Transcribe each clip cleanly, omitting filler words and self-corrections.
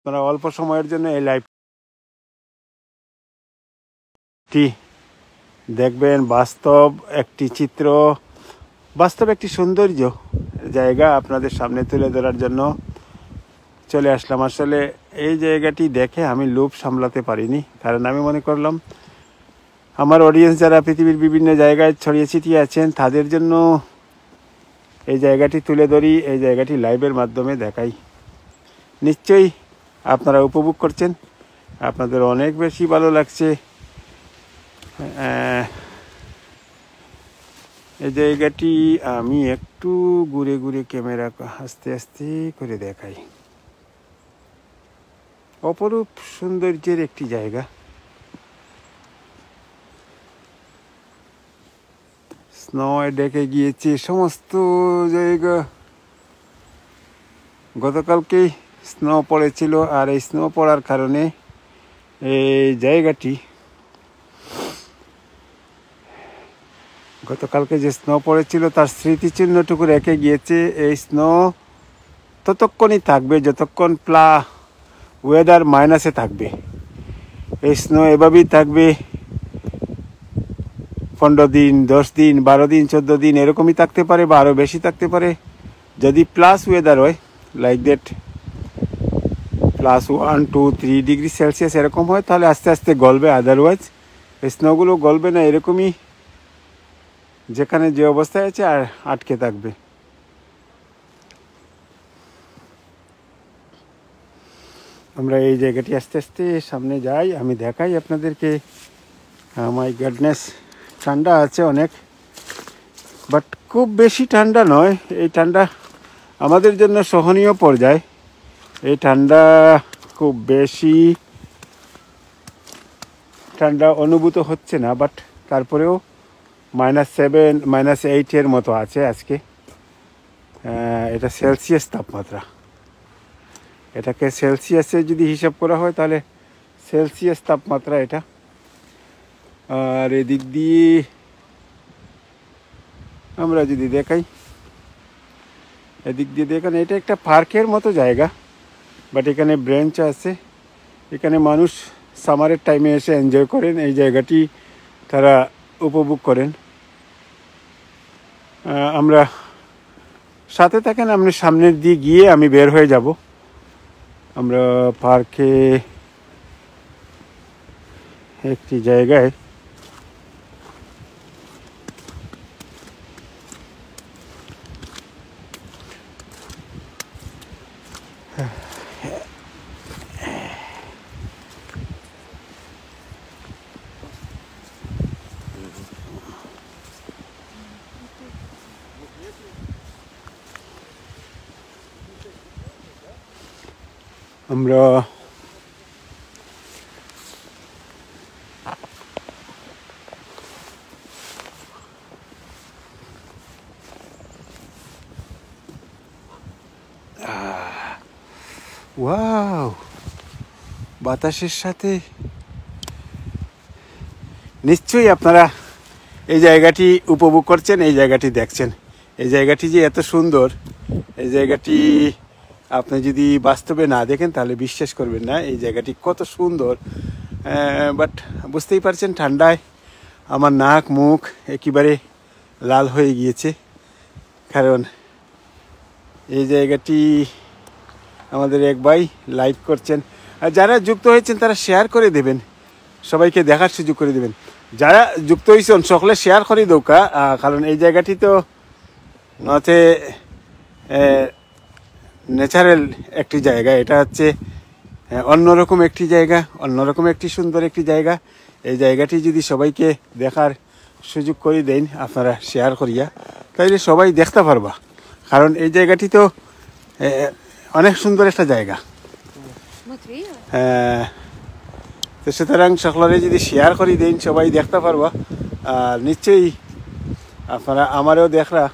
আপনারা অল্প সময়ের জন্য এই লাইভটি দেখবেন। বাস্তব একটি চিত্র, বাস্তব একটি সৌন্দর্য জায়গা আপনাদের সামনে তুলে ধরার জন্য চলে আসলাম। আসলে এই জায়গাটি দেখে আমি লোভ সামলাতে পারিনি, কারণ আমি মনে করলাম আমার অডিয়েন্স যারা পৃথিবীর বিভিন্ন জায়গায় ছড়িয়ে ছিটিয়ে আছেন তাদের জন্য এই জায়গাটি তুলে ধরি, এই জায়গাটি লাইভের মাধ্যমে দেখাই। নিশ্চয়ই আপনারা উপভোগ করছেন, আপনাদের অনেক বেশি ভালো লাগছে। এই জায়গাটি আমি একটু ঘুরে ঘুরে ক্যামেরা আস্তে আস্তে করে দেখাই। অপরূপ সৌন্দর্যের একটি জায়গা। স্নোয় ডেকে গিয়েছে সমস্ত জায়গা। গতকালকেই স্নো পড়েছিল, আর এই স্নো পড়ার কারণে এই জায়গাটি, গতকালকে যে স্নো পড়েছিল তার স্মৃতিচিহ্নটুকু রেখে গিয়েছে। এই স্নো ততক্ষণই থাকবে যতক্ষণ ওয়েদার মাইনাসে থাকবে। এই স্নো এভাবেই থাকবে 15 দিন, 10 দিন, 12 দিন, 14 দিন, এরকমই থাকতে পারে বা আরও বেশি থাকতে পারে। যদি প্লাস ওয়েদার হয়, লাইক দ্যাট +1, 2, 3 ডিগ্রি সেলসিয়াস এরকম হয়, তাহলে আস্তে আস্তে গলবে। আদারওয়াইজ এই স্নোগুলো গলবে না, এরকমই যেখানে যে অবস্থায় আছে আর আটকে থাকবে। আমরা এই জায়গাটি আস্তে আস্তে সামনে যাই, আমি দেখাই আপনাদেরকে। মাই গডনেস, ঠান্ডা আছে অনেক, বাট খুব বেশি ঠান্ডা নয়। এই ঠান্ডা আমাদের জন্য সহনীয় পর্যায়ে। এই ঠান্ডা খুব বেশি ঠান্ডা অনুভূত হচ্ছে না, বাট তারপরেও -7, -8 মতো আছে আজকে। এটা সেলসিয়াস তাপমাত্রা। এটাকে সেলসিয়াসে যদি হিসাব করা হয় তাহলে সেলসিয়াস তাপমাত্রা এটা। আর এদিক দিয়ে আমরা যদি দেখাই, এদিক দিয়ে দেখেন, এটা একটা পার্কের মতো জায়গা, বাট এখানে ব্রেঞ্চ আছে। এখানে মানুষ সামারের টাইমে এসে এনজয় করেন, এই জায়গাটি তারা উপভোগ করেন। আমরা সাথে থাকেন, আপনি সামনের দিয়ে গিয়ে আমি বের হয়ে যাব। আমরা পার্কে একটি জায়গায় আমরা ওয়াও, বাতাসের সাথে নিশ্চয়ই আপনারা এই জায়গাটি উপভোগ করছেন, এই জায়গাটি দেখছেন। এই জায়গাটি যে এত সুন্দর, এই জায়গাটি আপনি যদি বাস্তবে না দেখেন তাহলে বিশ্বাস করবেন না এই জায়গাটি কত সুন্দর। বাট বুঝতেই পারছেন, ঠান্ডায় আমার নাক মুখ একেবারে লাল হয়ে গিয়েছে, কারণ এই জায়গাটি আমাদের এক ভাই লাইভ করছেন। আর যারা যুক্ত হয়েছেন তারা শেয়ার করে দেবেন, সবাইকে দেখার সুযোগ করে দেবেন। যারা যুক্ত হয়েছেন সকলে শেয়ার করে দৌকা, কারণ এই জায়গাটি তো নথে ন্যাচারাল একটি জায়গা। এটা হচ্ছে অন্যরকম একটি জায়গা, অন্যরকম একটি সুন্দর একটি জায়গা। এই জায়গাটি যদি সবাইকে দেখার সুযোগ করে দেন আপনারা শেয়ার করিয়া, তাইলে সবাই দেখতে পারবা। কারণ এই জায়গাটি তো অনেক সুন্দর একটা জায়গা। তো সুতরাং সকলে যদি শেয়ার করে দেন সবাই দেখতে পারবা। আর নিশ্চয়ই আপনারা আমারও দেখরা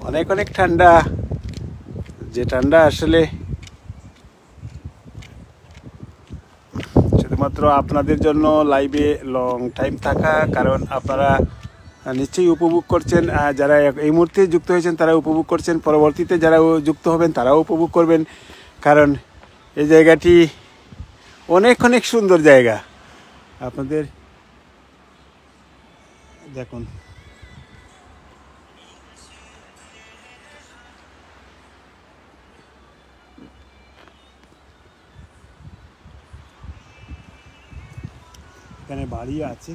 অনেক অনেক ঠান্ডা, যে ঠান্ডা আসলে শুধুমাত্র আপনাদের জন্য লাইভে লং টাইম থাকা, কারণ আপনারা নিশ্চয়ই উপভোগ করছেন। যারা এই মুহূর্তে যুক্ত হয়েছেন তারা উপভোগ করছেন, পরবর্তীতে যারা যুক্ত হবেন তারাও উপভোগ করবেন, কারণ এই জায়গাটি অনেক অনেক সুন্দর জায়গা। আপনাদের দেখুন, এখানে বাড়ি আছে।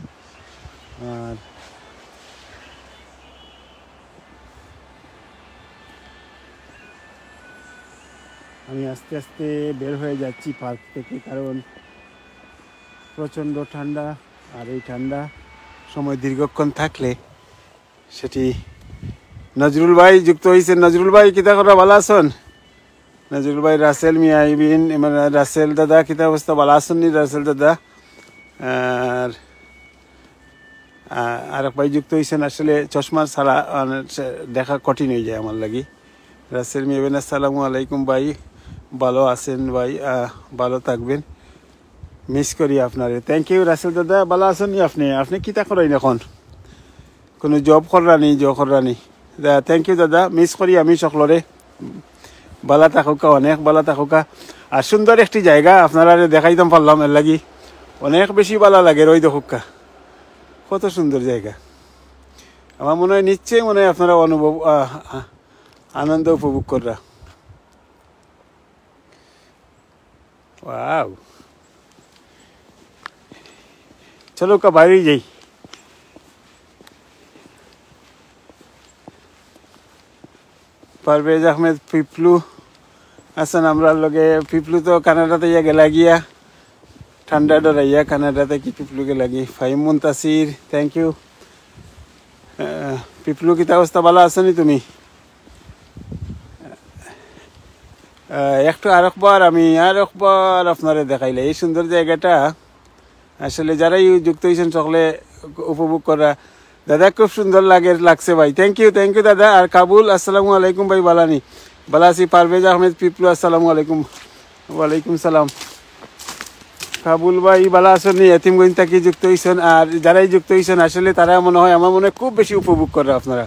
আর আমি আস্তে আস্তে বের হয়ে যাচ্ছি পার্ক থেকে, কারণ প্রচণ্ড ঠান্ডা। আর এই ঠান্ডা সময় দীর্ঘক্ষণ থাকলে সেটি। নজরুল ভাই যুক্ত হয়েছেন। নজরুল ভাই কিতা করা ভালো আছেন? নজরুল ভাই, রাসেল মিয়া আইবিন, রাসেল দাদা কিতা অবস্থা, ভালো আছেন নি রাসেল দাদা? আর এক ভাই যুক্ত হয়েছেন। আসলে চশমা ছাড়া দেখা কঠিন হয়ে যায় আমার লাগি। রাসেল মিয়া আইবিন, আসসালামু আলাইকুম ভাই, ভালো আছেন ভাই? ভালো থাকবেন, মিস করি আপনারে। থ্যাংক ইউ রাসেল দাদা, ভালো আছেন নি আপনি? আপনি কিতা করেন এখন? কোনো জব করানি? থ্যাংক ইউ দাদা, মিস করি আমি সকলরে। বালা থাকুকা, অনেক বালা থাকুকা। আর সুন্দর একটি জায়গা আপনারা দেখাইতাম পারলাম, এর লাগি অনেক বেশি ভালো লাগে। রই দেখুকা, কত সুন্দর জায়গা। আমার মনে হয় নিশ্চয়ই আপনারা আনন্দ উপভোগ করা। ওয়াও, চলো কা বাইরে যাই। পারভেজ আহমেদ পিপলু আছেন আমরা লগে। পিপলু তো কানাডাতে গেলা গিয়া, ঠান্ডা ডরাইয়া কানাডাতে কি পিপলু গেলা গিয়ে। Faim Muntasir, thank you. পিপলু কিতা অবস্থা, ভালো আছেনি তুমি? একটু আরেকবার আপনারা দেখাইলে এই সুন্দর জায়গাটা। আসলে যারাই যুক্ত হয়েছেন সকলে উপভোগ করা। দাদা খুব সুন্দর লাগছে ভাই, থ্যাংক ইউ দাদা। আর কাবুল, আসসালামু আলাইকুম ভাই, বালানি বালাসি। পারভেজ আহমেদ পিপলু, আসসালামু আলাইকুম। ওয়ালাইকুম সালাম। কাবুল ভাই ভালো আছেন? এতিমগঞ্জ থেকে যুক্ত হয়েছেন। আর যারাই যুক্ত হয়েছেন আসলে তারা আমার মনে হয় খুব বেশি উপভোগ করে আপনারা।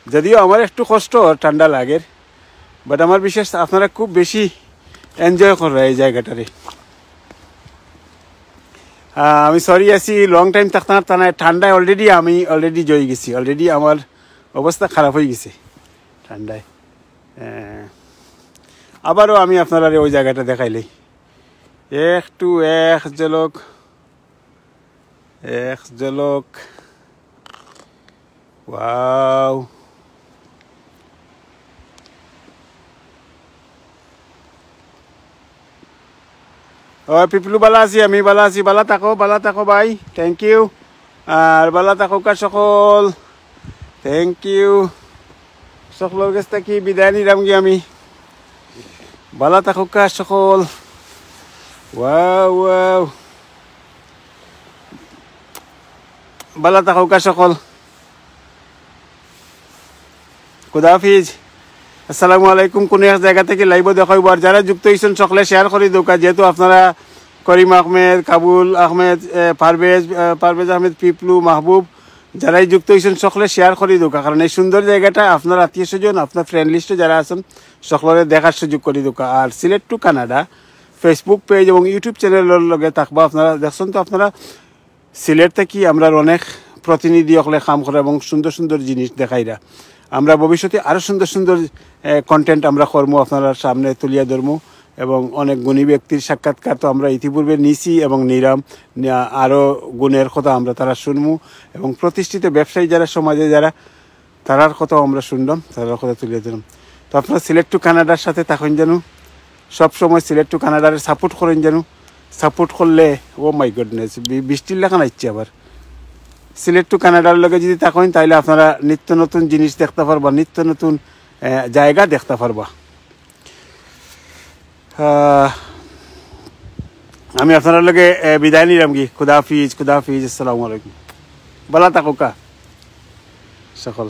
যদিও আমার একটু কষ্ট, ঠান্ডা লাগে, বাট আমার বিশেষ আপনারা খুব বেশি এনজয় করা এই জায়গাটারে। আমি সরি আছি, লং টাইম থাকতাম না। ঠান্ডায় আমি অলরেডি জয় গেছি, অলরেডি আমার অবস্থা খারাপ হয়ে গেছে ঠান্ডায়। আবারও আমি আপনারা ওই জায়গাটা দেখাইলাই একটু এক ঝলক। ওয়াও, পিপলু ভালো আছি, আমি ভালো আছি। ভালো থাকো ভাই, থ্যাংক ইউ। আর ভালো থাকো সকল, থ্যাংক ইউ। সকলের কাছ থেকে বিদায় নিলাম গিয়ে আমি। ভালো থাকো সকল। ওয়াও, ভালো থাকো সকল। খুদা হাফিজ, আসসালামু আলাইকুম। কোন এক জায়গা থেকে লাইভ দেখাইব। আর যারা যুক্ত হয়েছেন সকলে শেয়ার করে দোকা, যেহেতু আপনারা করিম আহমেদ, কাবুল আহমেদ, পারভেজ আহমেদ, পিপলু, মাহবুব, যারাই যুক্ত হয়েছেন সকলে শেয়ার করে দোকা, কারণ এই সুন্দর জায়গাটা আপনার আত্মীয় স্বজন, আপনার ফ্রেন্ড লিস্টে যারা আছেন সকলে দেখার সুযোগ করে দোকা। আর Sylhet to Canada Facebook page এবং ইউটিউব চ্যানেলের লগে থাকবা। আপনারা দেখছেন তো, আপনারা সিলেট থেকে আমরা অনেক প্রতিনিধি হলে কাম করে এবং সুন্দর সুন্দর জিনিস দেখাইরা। আমরা ভবিষ্যতে আরও সুন্দর সুন্দর কন্টেন্ট আমরা কর্ম আপনারা সামনে তুলিয়া ধরবো। এবং অনেক গুণী ব্যক্তির সাক্ষাৎকার তো আমরা ইতিপূর্বে নিছি এবং নিরাম, আরও গুণের কথা আমরা তারা শুনবো। এবং প্রতিষ্ঠিত ব্যবসায়ী যারা সমাজে যারা, তারার কথাও আমরা শুনলাম, তারার কথা তুলিয়ে ধরলাম। তো আপনারা সিলেট টু কানাডার সাথে থাকেন যেন, সবসময় সিলেট টু কানাডার সাপোর্ট করেন যেন। সাপোর্ট করলে ও মাই গডনেস, বৃষ্টির লেখা নাইচ্ছে আবার। সিলেট টু কানাডার লগে যদি থাকেন তাহলে আপনারা নিত্য নতুন জিনিস দেখতে পারবা, নিত্য নতুন জায়গা দেখতে পারবা। আমি আপনার লগে বিদায় নিলাম কি। খুদা হাফিজ, আসসালামু আলাইকুম। ভালো থাকুকা সকল।